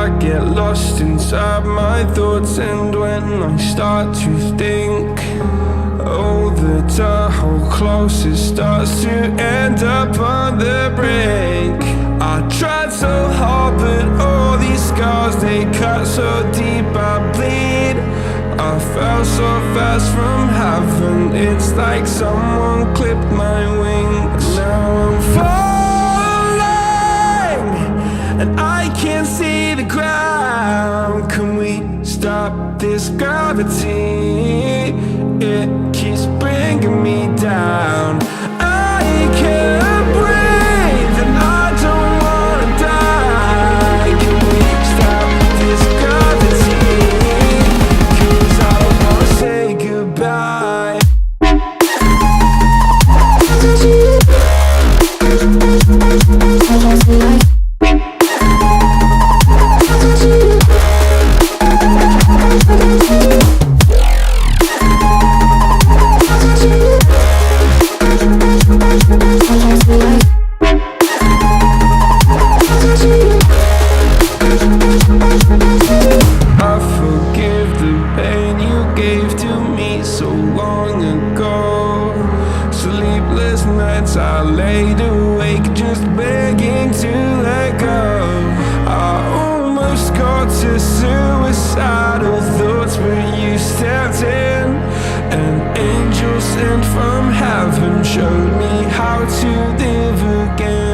I get lost inside my thoughts, and when I start to think, oh, the whole closest starts to end up on the brink. I tried so hard, but all these scars, they cut so deep I bleed. I fell so fast from heaven, it's like someone clipped my wings. Now I'm falling, and I can't see the ground. Can we stop this gravity? It keeps bringing me down. I can't breathe, and I don't wanna die. Can we stop this gravity? 'Cause I don't wanna say goodbye. I forgive the pain you gave to me so long ago. Sleepless nights I laid awake just begging to let go. I almost got to suicidal thoughts, but you stepped in. An angel sent from heaven showed me how to live again.